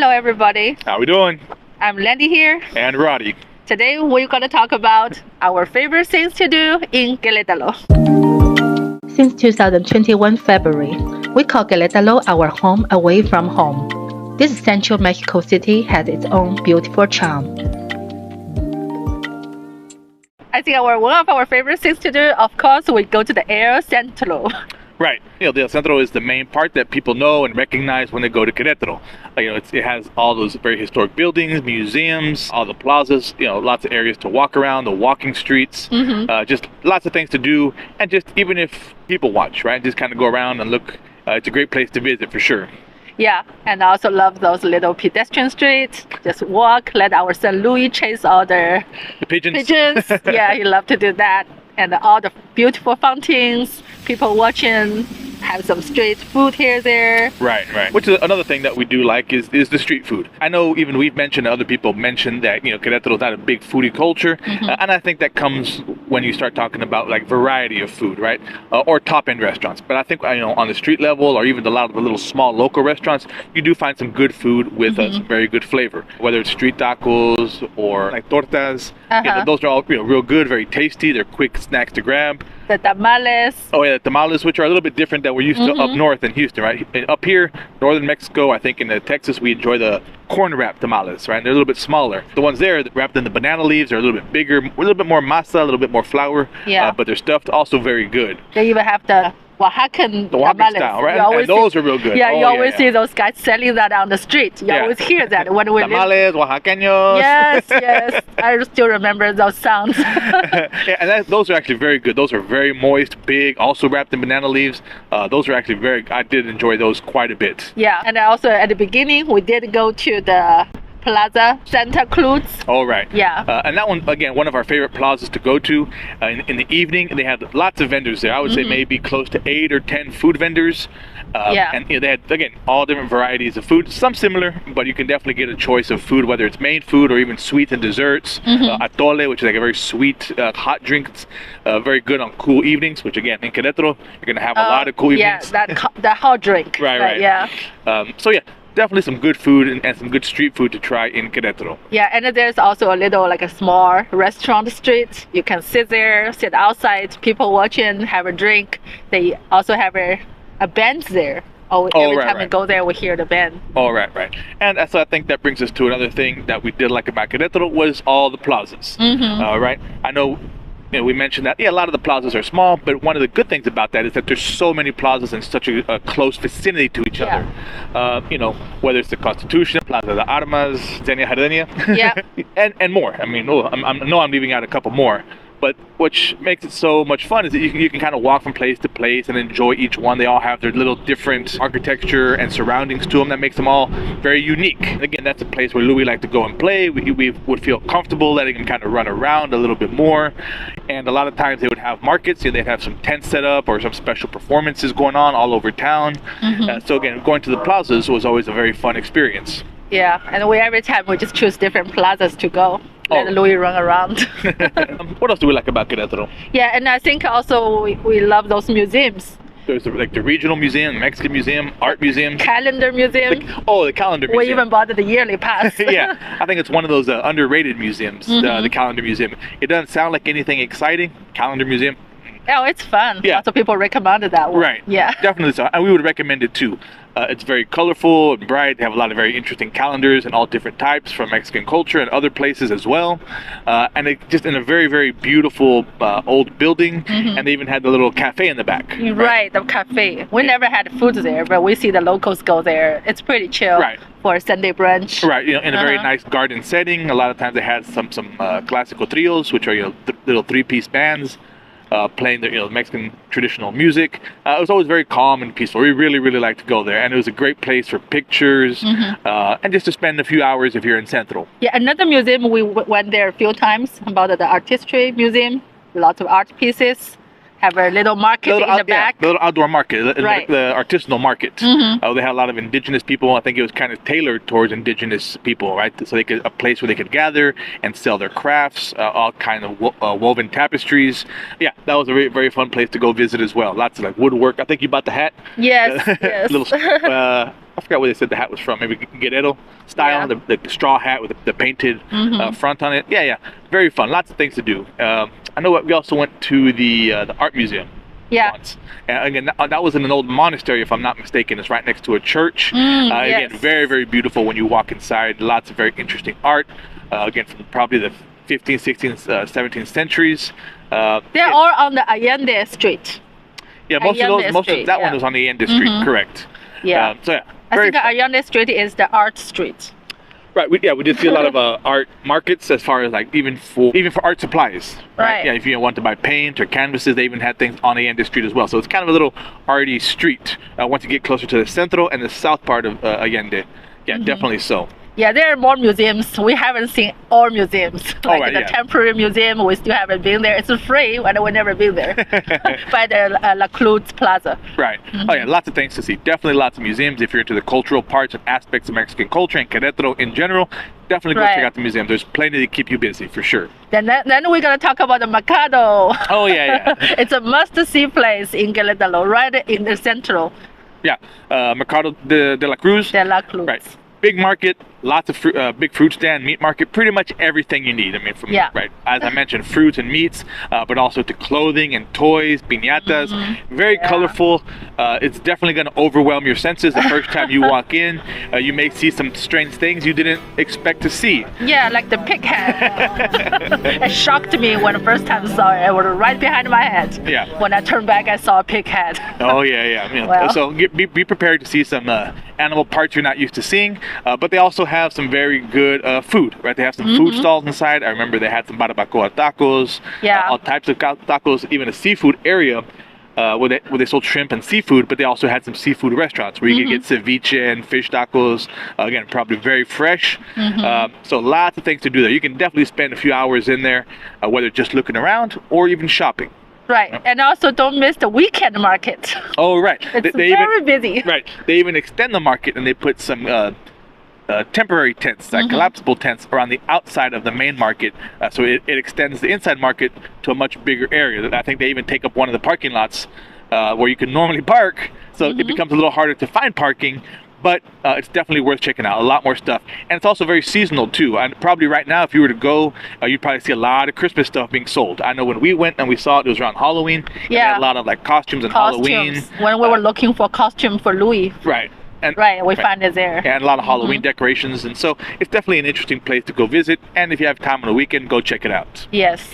Hello everybody, How we doing? I'm Landy here. And Roddy. Today we're going to talk about our favorite things to do in Querétaro. Since 2021 February, we call Querétaro our home away from home. This central Mexico city has its own beautiful charm. I think one of our favorite things to do, of course, we go to the Centro. Right. The Centro is the main part that people know and recognize when they go to Querétaro. It has all those very historic buildings, museums, all the plazas, lots of areas to walk around, the walking streets, just lots of things to do. And just even if people watch, right, just kind of go around and look. It's a great place to visit for sure. Yeah, and I also love those little pedestrian streets. Just walk, let our son Louis chase all the pigeons. Yeah, he loved to do that. And all the beautiful fountains, people watching, have some street food here, there. Right. Which is another thing that we do like is the street food. I know even we've mentioned, other people mentioned that, Querétaro is not a big foodie culture. And I think that comes when you start talking about like variety of food, right? Or top-end restaurants. But I think, on the street level or even a lot of the little small local restaurants, you do find some good food with some very good flavor. Whether it's street tacos or like tortas, those are all real good, very tasty. They're quick snacks to grab. The tamales. Oh yeah, the tamales, which are a little bit different than we're used to up north in Houston, right? Up here, northern Mexico, I think in Texas, we enjoy the corn wrap tamales, right? They're a little bit smaller. The ones there wrapped in the banana leaves are a little bit bigger, a little bit more masa, a little bit more flour. Yeah. But they're stuffed also very good. They even have the Oaxacan tamales. Style, right? And those are real good. Yeah, you always see those guys selling that on the street. You always hear that when we tamales, Oaxacaños. Yes. I still remember those sounds. And those are actually very good. Those are very moist, big, also wrapped in banana leaves. Those are actually I did enjoy those quite a bit. Yeah, and also at the beginning, we did go to the Plaza Santa Cruz. Oh, right. Yeah. And that one, again, one of our favorite plazas to go to. In the evening, they had lots of vendors there. I would say maybe close to 8 or 10 food vendors. And they had, again, all different varieties of food. Some similar, but you can definitely get a choice of food, whether it's main food or even sweets and desserts. Atole, which is like a very sweet hot drink. It's very good on cool evenings, which, again, in Querétaro, you're going to have a lot of cool evenings. Yeah, that hot drink. Right. Yeah. Definitely some good food and some good street food to try in Querétaro. Yeah, and there's also a small restaurant street. You can sit there, sit outside, people watching, have a drink. They also have a band there. Every time we go there, we hear the band. Oh, right. And so I think that brings us to another thing that we did like about Querétaro was all the plazas. Right? I know we mentioned that, a lot of the plazas are small, but one of the good things about that is that there's so many plazas in such a close vicinity to each other. Whether it's the Constitution, Plaza de Armas, Zenia Jardenia, and more. I know I'm leaving out a couple more. But which makes it so much fun is that you can kind of walk from place to place and enjoy each one. They all have their little different architecture and surroundings to them that makes them all very unique. And again, that's a place where Louis liked to go and play. We would feel comfortable letting him kind of run around a little bit more. And a lot of times they would have markets. They'd have some tents set up or some special performances going on all over town. So again, going to the plazas was always a very fun experience. Yeah, and every time we just choose different plazas to go. Let Louis run around. What else do we like about Querétaro? Yeah, and I think also we love those museums. There's the regional museum, Mexican museum, art museum. Calendar museum. The calendar museum. We even bought the yearly pass. Yeah, I think it's one of those underrated museums, the calendar museum. It doesn't sound like anything exciting. Calendar museum. Oh, it's fun. Yeah. Lots of people recommended that one. Right. Yeah. Definitely so. And we would recommend it too. It's very colorful and bright. They have a lot of very interesting calendars and all different types from Mexican culture and other places as well. And it just in a very, very beautiful old building. And they even had the little cafe in the back. Right, the cafe. We never had food there, but we see the locals go there. It's pretty chill. Right. For a Sunday brunch. Right, in a very nice garden setting. A lot of times they had some classical trios, which are little three-piece bands. Playing the Mexican traditional music. It was always very calm and peaceful. We really, really liked to go there, and it was a great place for pictures and just to spend a few hours if you're in Centro. Yeah, another museum we went there a few times, about the Artistry Museum. Lots of art pieces. Have a little market in the back. The little outdoor market, right. the artisanal market. They had a lot of indigenous people. I think it was kind of tailored towards indigenous people, right? So a place where they could gather and sell their crafts, all kind of woven tapestries. Yeah, that was a very, very fun place to go visit as well. Lots of woodwork. I think you bought the hat. Yes, yes. Little I forgot where they said the hat was from. Maybe Queretaro style, the straw hat with the painted front on it. Yeah, very fun. Lots of things to do. I know we also went to the art museum. Yeah. Once. And again, that was in an old monastery, if I'm not mistaken. It's right next to a church. Again, very, very beautiful when you walk inside. Lots of very interesting art. Again, from probably the 15th, 16th, 17th centuries. They're all on the Allende Street. Yeah, most of that one was on the Allende Street, correct. Yeah. I think Allende Street is the art street. Right. We did see a lot of art markets, as far as like even for art supplies. Right. Yeah. If you want to buy paint or canvases, they even had things on the Allende Street as well. So it's kind of a little arty street. Once you get closer to the Centro and the south part of Allende. Yeah, definitely so. Yeah, there are more museums. We haven't seen all museums. Like the temporary museum, we still haven't been there. It's free, and we've never been there. By the La Cruz Plaza. Right. Oh yeah, lots of things to see. Definitely lots of museums. If you're into the cultural parts and aspects of Mexican culture and Querétaro in general, definitely go check out the museum. There's plenty to keep you busy, for sure. Then we're going to talk about the Mercado. Oh yeah. It's a must-see place in Querétaro, right in the Centro. Yeah, Mercado de la Cruz. De la Cruz. Right. Big market, lots of big fruit stand, meat market, pretty much everything you need. I mean, from right, as I mentioned, fruits and meats, but also to clothing and toys, piñatas, very colorful. It's definitely going to overwhelm your senses the first time you walk in. You may see some strange things you didn't expect to see. Yeah, like the pig head. It shocked me when the first time I saw it. It was right behind my head. Yeah. When I turned back, I saw a pig head. Oh yeah. I mean, so be prepared to see some animal parts you're not used to seeing. But they also have some very good food, right? They have some food stalls inside. I remember they had some barbacoa tacos, all types of tacos, even a seafood area where they sold shrimp and seafood, but they also had some seafood restaurants where you could get ceviche and fish tacos. Again, probably very fresh. So lots of things to do there. You can definitely spend a few hours in there, whether just looking around or even shopping. Right, and also don't miss the weekend market. Oh, right. It's very busy. Right, they even extend the market and they put some temporary tents, collapsible tents around the outside of the main market. So it extends the inside market to a much bigger area. I think they even take up one of the parking lots where you can normally park. So it becomes a little harder to find parking. But it's definitely worth checking out. A lot more stuff. And it's also very seasonal, too. And probably right now, if you were to go, you'd probably see a lot of Christmas stuff being sold. I know when we went and we saw it, it was around Halloween. Yeah. They had a lot of like costumes and Halloween. When we were looking for costume for Louis. Right. And, we find it there. And a lot of Halloween decorations. And so it's definitely an interesting place to go visit. And if you have time on the weekend, go check it out. Yes.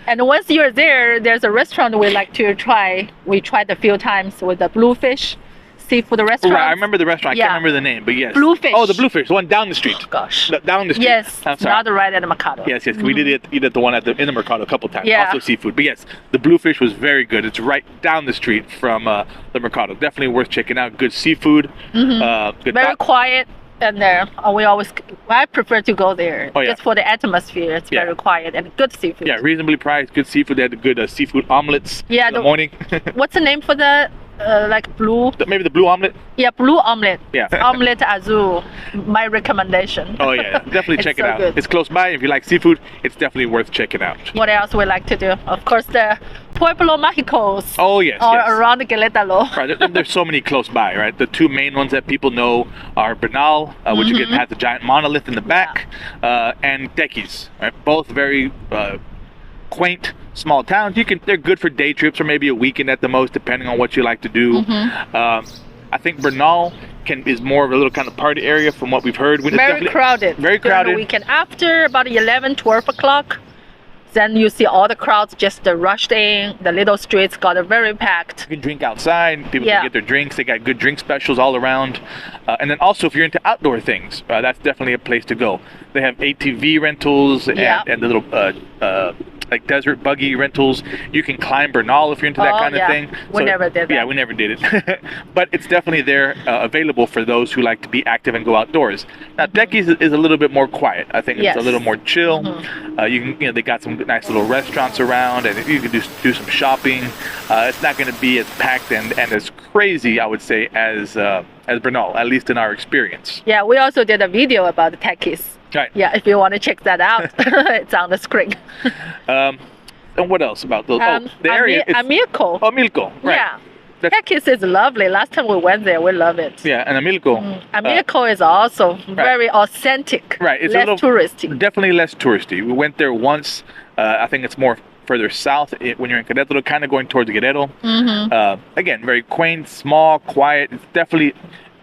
And once you're there, there's a restaurant we like to try. We tried a few times with the Bluefish seafood restaurant. Right, I remember the restaurant. I can't remember the name, but yes. Bluefish. Oh, the Bluefish, the one down the street. Oh, gosh. Down the street. Yes, not right at the Mercado. Yes. We did the one in the Mercado a couple times. Yeah. Also seafood. But yes, the Bluefish was very good. It's right down the street from the Mercado. Definitely worth checking out. Good seafood. Good very quiet. And I prefer to go there just for the atmosphere. It's very quiet and good seafood. Yeah, reasonably priced, good seafood. They had the good seafood omelets in the morning. What's the name for the blue? Maybe the blue omelet? Yeah, blue omelet. Yeah. Omelet azul. My recommendation. Oh yeah, definitely check it out. Good. It's close by. If you like seafood, it's definitely worth checking out. What else we like to do? Of course, the Pueblo Mágicos. Oh yes. Around Querétaro. Right, there's so many close by, right? The two main ones that people know are Bernal, which again has the giant monolith in the back, and Tequis, right? Both very quaint, small towns. They're good for day trips or maybe a weekend at the most, depending on what you like to do. I think Bernal is more of a little kind of party area from what we've heard. Very crowded. Very crowded. During the weekend after about 11, 12 o'clock. Then you see all the crowds just rushed in. The little streets got very packed. You can drink outside. People can get their drinks. They got good drink specials all around. And then also, if you're into outdoor things, that's definitely a place to go. They have ATV rentals and the little like desert buggy rentals. You can climb Bernal if you're into that kind of thing. We never did that. Yeah, we never did it. But it's definitely there, available for those who like to be active and go outdoors. Now, Tequis is a little bit more quiet. I think it's a little more chill. They got some nice little restaurants around, and you can do some shopping. It's not going to be as packed and as crazy, I would say, as Bernal, at least in our experience. Yeah, we also did a video about the Tequis. Right. Yeah, if you want to check that out, it's on the screen. And what else about those? The area. Amilco. Oh, Amilco. Right. Yeah. Tequis is lovely. Last time we went there, we love it. Yeah, and Amilco. Amilco is also very authentic. Right, it's less a little touristy. Definitely less touristy. We went there once. I think it's more further south when you're in Querétaro, kind of going towards Guerrero. Again, very quaint, small, quiet. It's definitely,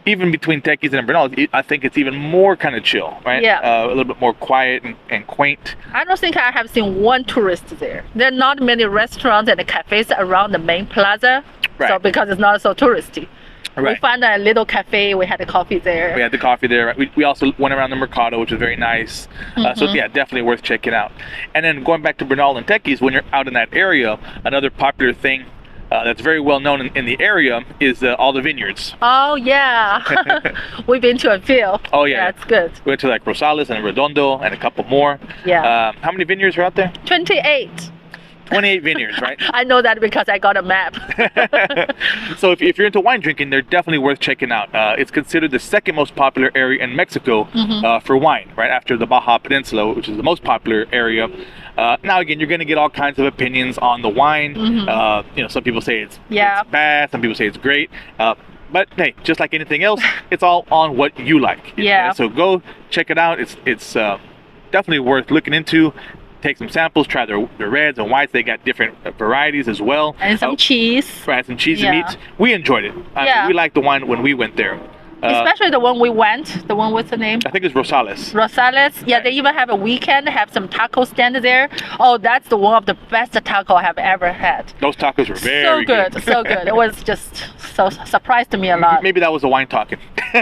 even between Tequis and Bernal, I think it's even more kind of chill, right? Yeah. A little bit more quiet and quaint. I don't think I have seen one tourist there. There are not many restaurants and cafes around the main plaza. Right. So because it's not so touristy. Right. We found a little cafe. We had a coffee there. We had the coffee there. We also went around the Mercado, which was very nice. So yeah, definitely worth checking out. And then going back to Bernal and Tequis, when you're out in that area, another popular thing that's very well known in the area is all the vineyards. Oh yeah, we've been to a few. Oh yeah, that's good. We went to like Rosales and Redondo and a couple more. Yeah. How many vineyards are out there? 28. 28 vineyards, right? I know that because I got a map. So if you're into wine drinking, they're definitely worth checking out. It's considered the second most popular area in Mexico for wine, right after the Baja Peninsula, which is the most popular area. Now again, you're going to get all kinds of opinions on the wine. Some people say it's bad, some people say it's great. But hey, just like anything else, it's all on what you like. Yeah. So go check it out. It's definitely worth looking into. Take some samples, try their reds and whites. They got different varieties as well. And some cheese. Right, some cheese and meats. We enjoyed it. I mean, we liked the wine when we went there. Especially the one we went, the one what's the name? I think it's Rosales. Rosales, yeah, they even have a weekend, have some taco stand there. Oh, that's the one of the best taco I have ever had. Those tacos were very good. So good. It was just so surprised me a lot. Maybe that was the wine talking.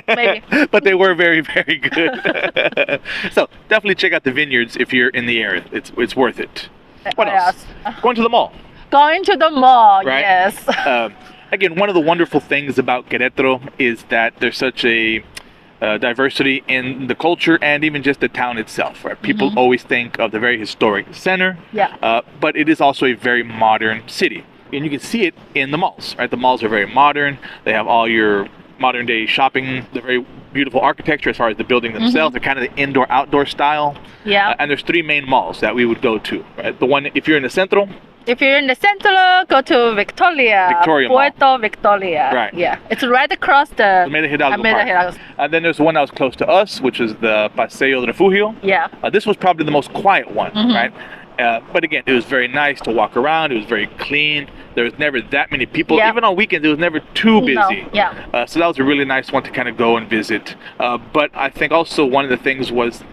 Maybe. But they were very, very good. So definitely check out the vineyards if you're in the area. It's worth it. What else? Going to the mall. Going to the mall, right? Yes. Again, one of the wonderful things about Querétaro is that there's such a diversity in the culture and even just the town itself. Right? People always think of the very historic center, but it is also a very modern city. And you can see it in the malls. Right? The malls are very modern. They have all your modern day shopping, the very beautiful architecture as far as the building themselves. They're kind of the indoor-outdoor style. Yeah. And there's three main malls that we would go to. Right? The one, if you're in the Centro, if you're in the Centro, go to Victoria Mall. Victoria. Right. Yeah. It's right across the Alameda Hidalgo Park. And then there's one that was close to us, which is the Paseo de Refugio. Yeah. This was probably the most quiet one, right? But again, it was very nice to walk around. It was very clean. There was never that many people. Yeah. Even on weekends, it was never too busy. No. Yeah. So that was a really nice one to kind of go and visit. But I think also one of the things was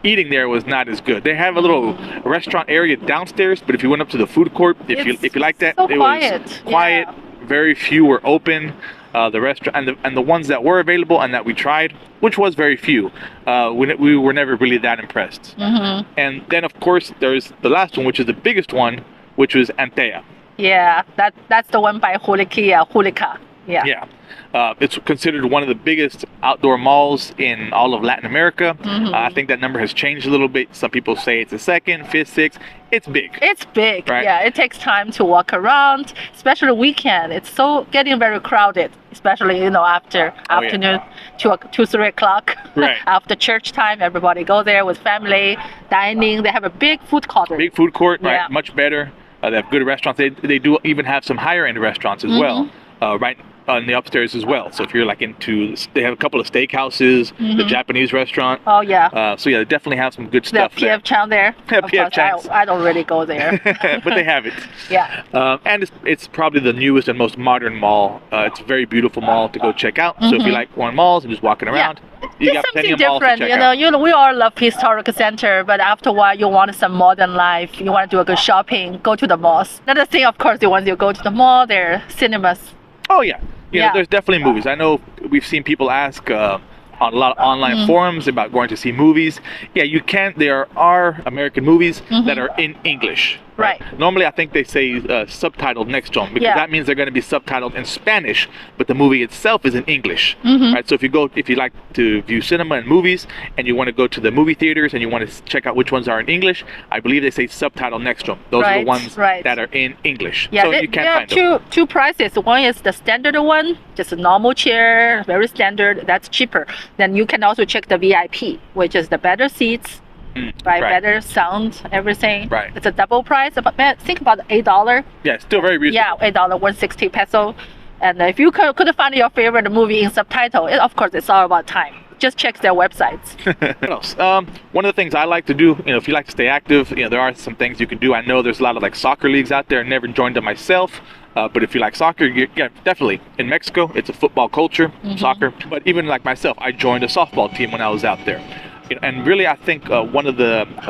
eating there was not as good. They have a little restaurant area downstairs, but if you went up to the food court, if you like that, so it quiet. Was quiet. Yeah. Very few were open. The restaurant and the ones that were available and that we tried, which was very few, we were never really that impressed. And then of course there's the last one, which is the biggest one, which was Antea. Yeah, that's the one by Julica. Yeah. Yeah. It's considered one of the biggest outdoor malls in all of Latin America. I think that number has changed a little bit. Some people say it's a second, fifth, sixth. It's big. It's big. Right? Yeah, it takes time to walk around, especially weekend. It's so getting very crowded, especially after afternoon, 2-3 o'clock. Right. After church time, everybody go there with family dining. They have a big food court. Big food court, right? Much better. They have good restaurants. They do even have some higher end restaurants as well. Right on the upstairs as well. So if you're like into, they have a couple of steakhouses, the Japanese restaurant. Oh yeah. So yeah, they definitely have some good stuff there. PF Chang there. PF Chang. I don't really go there. But they have it. Yeah. And it's probably the newest and most modern mall. It's a very beautiful mall to go check out. So if you like going malls and just walking around, you got plenty of malls to check out. We all love historic center, but after a while you want some modern life. You want to do a good shopping, go to the malls. Another thing, of course, once you go to the mall, there are cinemas. Oh yeah. There's definitely movies. I know we've seen people ask on a lot of online forums about going to see movies. Yeah, you can. There are American movies that are in English. Right. Normally, I think they say subtitled next to them because that means they're going to be subtitled in Spanish, but the movie itself is in English. Right. So if you like to view cinema and movies, and you want to go to the movie theaters and you want to check out which ones are in English, I believe they say subtitled next to them. Those are the ones that are in English. Yeah, so you can find them. Two prices. One is the standard one, just a normal chair, very standard. That's cheaper. Then you can also check the VIP, which is the better seats. Better sound, everything. Right. It's a double price. But think about $8. Yeah, it's still very reasonable. Yeah, $8, 160 peso. And if you couldn't find your favorite movie in subtitle, of course, it's all about time. Just check their websites. What else? One of the things I like to do, if you like to stay active, there are some things you can do. I know there's a lot of like soccer leagues out there. Never joined them myself. But if you like soccer, yeah, definitely. In Mexico, it's a football culture, soccer. But even like myself, I joined a softball team when I was out there. And really, I think a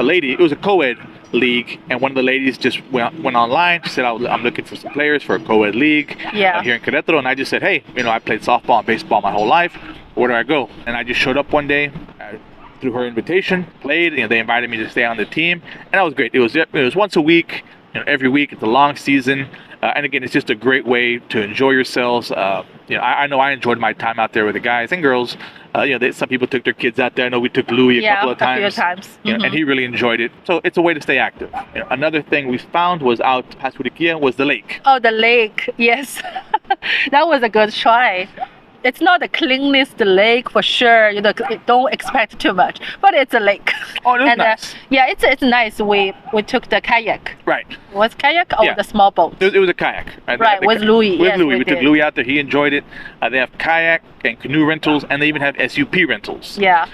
lady, it was a co-ed league, and one of the ladies just went online. She said, I'm looking for some players for a co-ed league here in Queretaro. And I just said, hey, I played softball and baseball my whole life. Where do I go? And I just showed up one day through her invitation, played. They invited me to stay on the team, and that was great. It was once a week, every week. It's a long season. And again, it's just a great way to enjoy yourselves. I know I enjoyed my time out there with the guys and girls. Some people took their kids out there. I know we took Louis a couple of times. A few times. And he really enjoyed it. So it's a way to stay active. Another thing we found was out past Juriquilla was the lake. Oh, the lake. Yes. That was a good try. It's not the cleanest lake for sure. Don't expect too much, but it's a lake. Oh, it was nice. It's nice. We took the kayak. Right. Was kayak or the small boat? It was a kayak. Right. With Louis. With Louis, we took Louis out there. He enjoyed it. They have kayak and canoe rentals, and they even have SUP rentals. Yeah.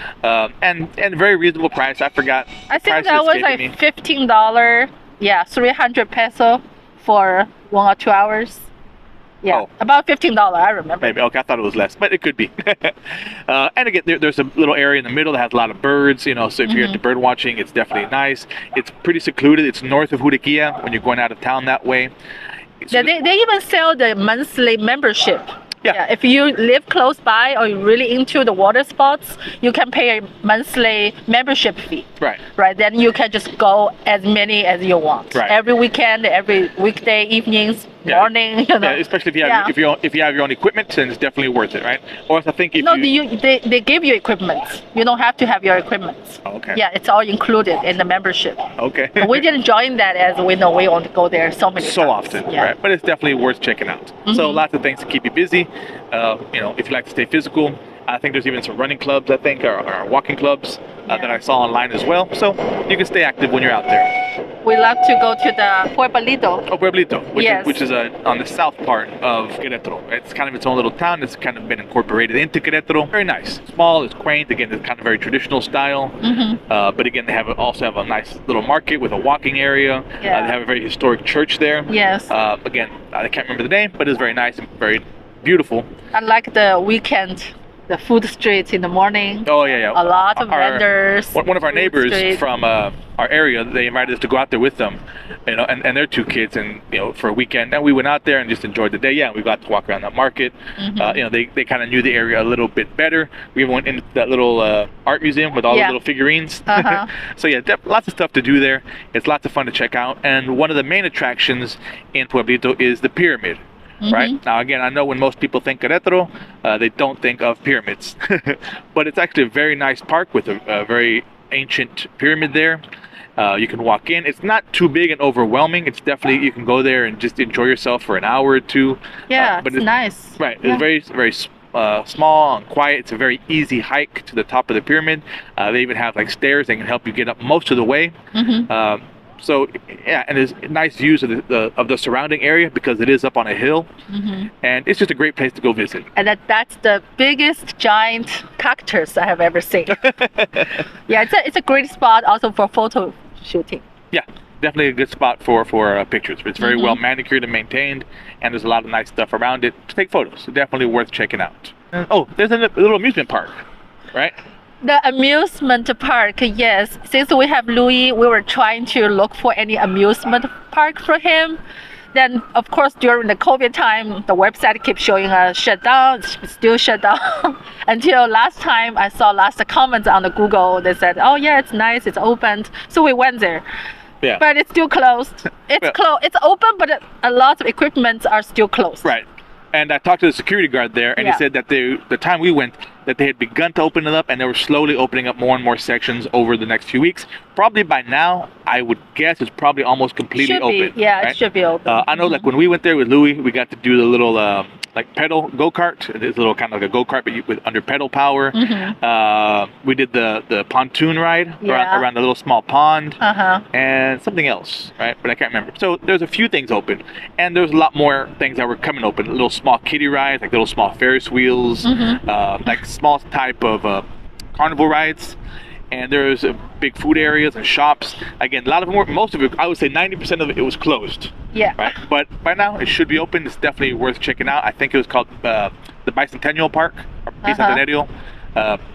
And very reasonable price. I forgot. I think that was like $15. Yeah, 300 peso for 1 or 2 hours. Yeah, about $15, I remember. Maybe. Okay, I thought it was less, but it could be. And again, there's a little area in the middle that has a lot of birds, so if you're into bird watching, it's definitely nice. It's pretty secluded. It's north of Juriquilla when you're going out of town that way. They even sell the monthly membership. Yeah. If you live close by or you're really into the water sports, you can pay a monthly membership fee. Right. Then you can just go as many as you want. Right. Every weekend, every weekday, evenings, morning. Yeah, especially if you have your own equipment, then it's definitely worth it, right? Or I think they give you equipment. You don't have to have your equipment. Oh, okay. Yeah, it's all included in the membership. Okay. But we didn't join that as we know we want to go there so times. Often, right? But it's definitely worth checking out. So lots of things to keep you busy. If you like to stay physical, I think there's even some running clubs, or walking clubs that I saw online as well. So you can stay active when you're out there. We love to go to the Pueblito. Oh, Pueblito, which is on the south part of Querétaro. It's kind of its own little town. It's kind of been incorporated into Querétaro. Very nice. Small, it's quaint. Again, it's kind of very traditional style. But again, they also have a nice little market with a walking area. They have a very historic church there. Yes. Again, I can't remember the name, but it's very nice and very beautiful. I like the weekend. The food streets in the morning. Oh, yeah. A lot of vendors. One of our neighbors from our area, they invited us to go out there with them, and their 2 kids, and for a weekend. And we went out there and just enjoyed the day. Yeah, we got to walk around that market. They kind of knew the area a little bit better. We even went into that little art museum with all the little figurines. So yeah, lots of stuff to do there. It's lots of fun to check out. And one of the main attractions in Pueblito is the pyramid. Right now, again, I know when most people think Querétaro, they don't think of pyramids, but it's actually a very nice park with a very ancient pyramid there. You can walk in. It's not too big and overwhelming. It's definitely, you can go there and just enjoy yourself for an hour or two. Yeah, but it's nice. Right, it's very, very small and quiet. It's a very easy hike to the top of the pyramid. They even have like stairs that can help you get up most of the way. So yeah, and there's nice views of the surrounding area because it is up on a hill, and it's just a great place to go visit. And that's the biggest giant cactus I have ever seen. Yeah, it's a great spot also for photo shooting. Yeah, definitely a good spot for pictures. It's very well manicured and maintained, and there's a lot of nice stuff around it to take photos. So definitely worth checking out. Oh, there's a little amusement park, right? The amusement park, yes. Since we have Louis, we were trying to look for any amusement park for him. Then, of course, during the COVID time, the website keeps showing us shut down, it's still shut down. Until last time, I saw last comments on the Google, they said, oh yeah, it's nice, it's opened. So we went there. Yeah. But it's still closed. It's closed. It's open, but a lot of equipment are still closed. Right. And I talked to the security guard there, and he said that the time we went, that they had begun to open it up, and they were slowly opening up more and more sections over the next few weeks. Probably by now, I would guess it's probably almost completely open. Yeah, right? It should be open. I know, like when we went there with Louis, we got to do the little like pedal go-kart. It's a little kind of like a go-kart, but with under pedal power. We did the pontoon ride around the little small pond, and something else, right? But I can't remember. So there's a few things open, and there's a lot more things that were coming open. Little small kiddie rides, like little small Ferris wheels, like small type of carnival rides. And there's big food areas and shops. Again, a lot of them were, most of it, I would say 90% of it was closed. Yeah. Right? But by now, it should be open. It's definitely worth checking out. I think it was called the Bicentennial Park, or Bicentenario.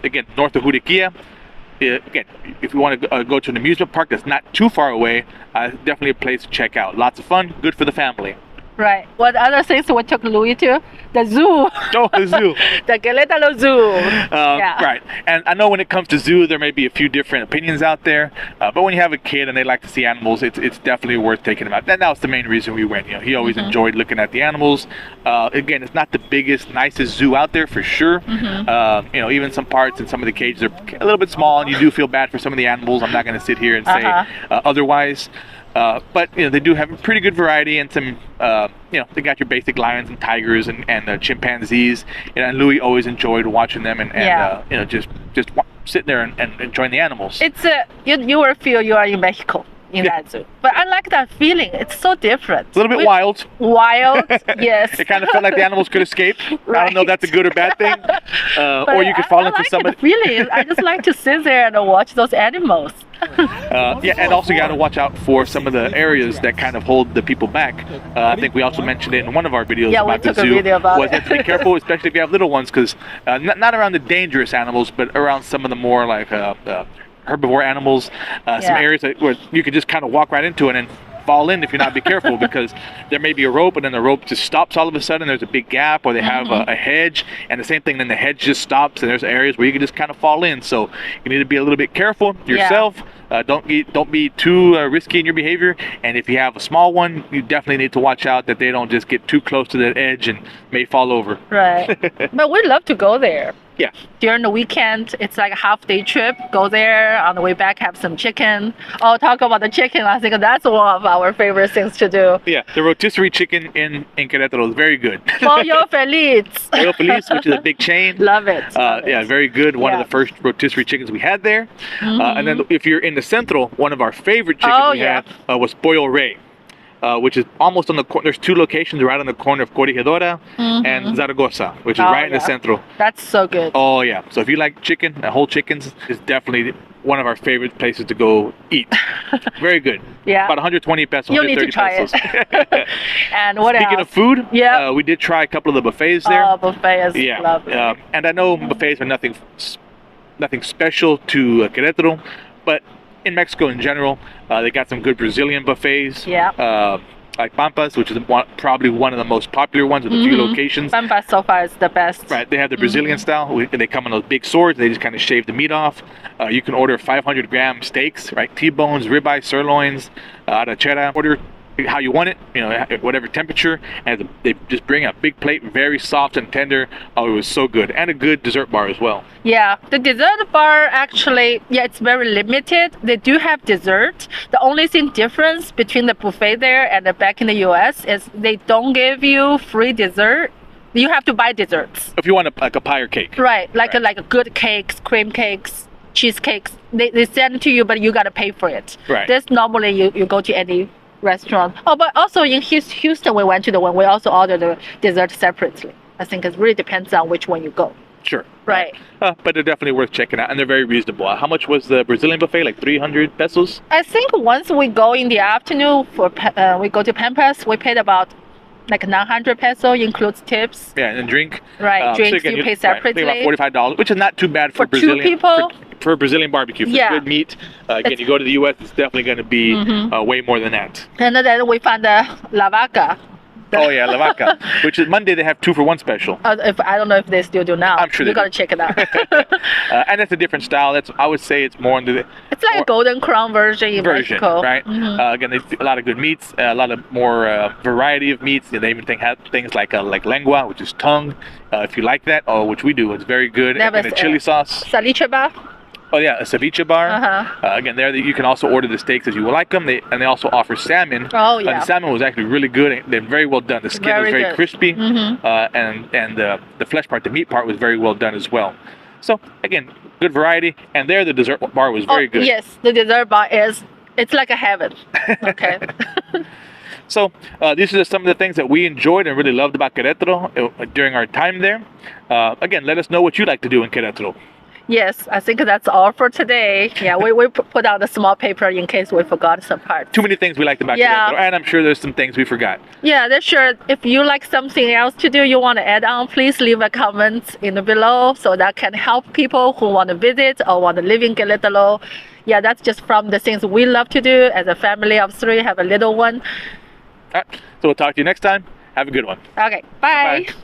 Again, north of Juriquilla. Again, if you want to go to an amusement park that's not too far away, definitely a place to check out. Lots of fun, good for the family. Right. What other things we took Louis to? The zoo. Oh, the zoo. The Queretaro Zoo. Right. And I know when it comes to zoo, there may be a few different opinions out there. But when you have a kid and they like to see animals, it's definitely worth taking them out. That was the main reason we went. He always enjoyed looking at the animals. Again, it's not the biggest, nicest zoo out there for sure. Even some parts and some of the cages are a little bit small, and you do feel bad for some of the animals. I'm not going to sit here and say otherwise. But they do have a pretty good variety, and some they got your basic lions and tigers and chimpanzees. And Louis always enjoyed watching them and just sitting there and enjoying the animals. It's you will feel you are in Mexico in that zoo. But I like that feeling. It's so different. A little bit wild. Wild, yes. It kind of felt like the animals could escape. Right. I don't know if that's a good or bad thing. Or you could fall into somebody. Feeling. I just like to sit there and watch those animals. And also you got to watch out for some of the areas that kind of hold the people back. I think we also mentioned it in one of our videos about the zoo. A video about it. To be careful, especially if you have little ones, because not around the dangerous animals, but around some of the more like herbivore animals, some areas where you could just kind of walk right into it and fall in if you're not be careful, because there may be a rope and then the rope just stops all of a sudden. There's a big gap, or they have a hedge, and the same thing, then the hedge just stops, and there's areas where you can just kind of fall in. So you need to be a little bit careful yourself. Don't be too risky in your behavior, and if you have a small one, you definitely need to watch out that they don't just get too close to that edge and may fall over. Right. But we'd love to go there. Yeah. During the weekend, it's like a half-day trip. Go there, on the way back, have some chicken. Oh, talk about the chicken. I think that's one of our favorite things to do. Yeah, the Rotisserie Chicken in Querétaro is very good. Pollo Feliz. Pollo Feliz, which is a big chain. Love it. Yeah, very good. One of the first rotisserie chickens we had there. And then if you're in the Centro, one of our favorite chickens we had was Pollo Rey. Which is almost on the corner. There's two locations right on the corner of Corregidora and Zaragoza, which is right in the Centro. That's so good. Oh, yeah. So if you like chicken, whole chickens, is definitely one of our favorite places to go eat. Very good. Yeah. About 120 pesos. You'll need to try pesos. it. And what Speaking of food, we did try a couple of the buffets there. Oh, buffets. Yeah. Lovely. And I know buffets are nothing special to Querétaro, but in Mexico in general, they got some good Brazilian buffets. Yeah. Like Pampas, which is probably one of the most popular ones with a few locations. Pampas so far is the best. Right. They have the Brazilian style, and they come in those big swords. They just kind of shave the meat off. You can order 500-gram steaks, right? T-bones, ribeye, sirloins, arrachera. Order how you want it, whatever temperature, and they just bring a big plate, very soft and tender. Oh, it was so good. And a good dessert bar as well. Yeah, the dessert bar actually, it's very limited. They do have dessert. The only thing difference between the buffet there and back in the US is they don't give you free dessert. You have to buy desserts. If you want a pie or cake. Right, like a good cakes, cream cakes, cheesecakes. They send it to you, but you got to pay for it. Right. This normally you go to any restaurant. Oh, but also in Houston, we went to the one, we also ordered the dessert separately. I think it really depends on which one you go. Sure. Right. But they're definitely worth checking out, and they're very reasonable. How much was the Brazilian buffet? Like 300 pesos? I think once we go in the afternoon, we go to Pampas, we paid about like 900 peso, includes tips. Yeah, and drink. Right, drinks so again, you pay separately. Right, about $45, which is not too bad for Brazilian. 2 people. For Brazilian barbecue, for good meat. Again, you go to the U.S., it's definitely going to be way more than that. And then we found the La Vaca. Oh yeah, La Vaca, which is Monday they have 2-for-1 special. I don't know if they still do now. I'm sure you got to check it out. And it's a different style. I would say it's more into the. It's like a Golden Crown version in Mexico. Right? Again, they do a lot of good meats, a lot of more variety of meats. They even have things like lengua, which is tongue. If you like that, which we do, it's very good. And a chili sauce. Salicheba. Oh yeah, a ceviche bar. Again, there you can also order the steaks as you would like them. They also offer salmon. Oh yeah. The salmon was actually really good. They're very well done. The skin was very crispy, and the flesh part, the meat part, was very well done as well. So again, good variety. And there, the dessert bar was very good. Yes, the dessert bar it's like a heaven. Okay. So these are some of the things that we enjoyed and really loved about Querétaro during our time there. Again, let us know what you like to do in Querétaro. Yes, I think that's all for today. Yeah, we put out a small paper in case we forgot some parts. Too many things we liked about Querétaro, and I'm sure there's some things we forgot. Yeah, that's sure. If you like something else to do, you want to add on, please leave a comment in the below so that can help people who want to visit or want to live in Querétaro. Yeah, that's just from the things we love to do as a family of 3, have a little one. All right, so we'll talk to you next time. Have a good one. Okay, bye. Bye.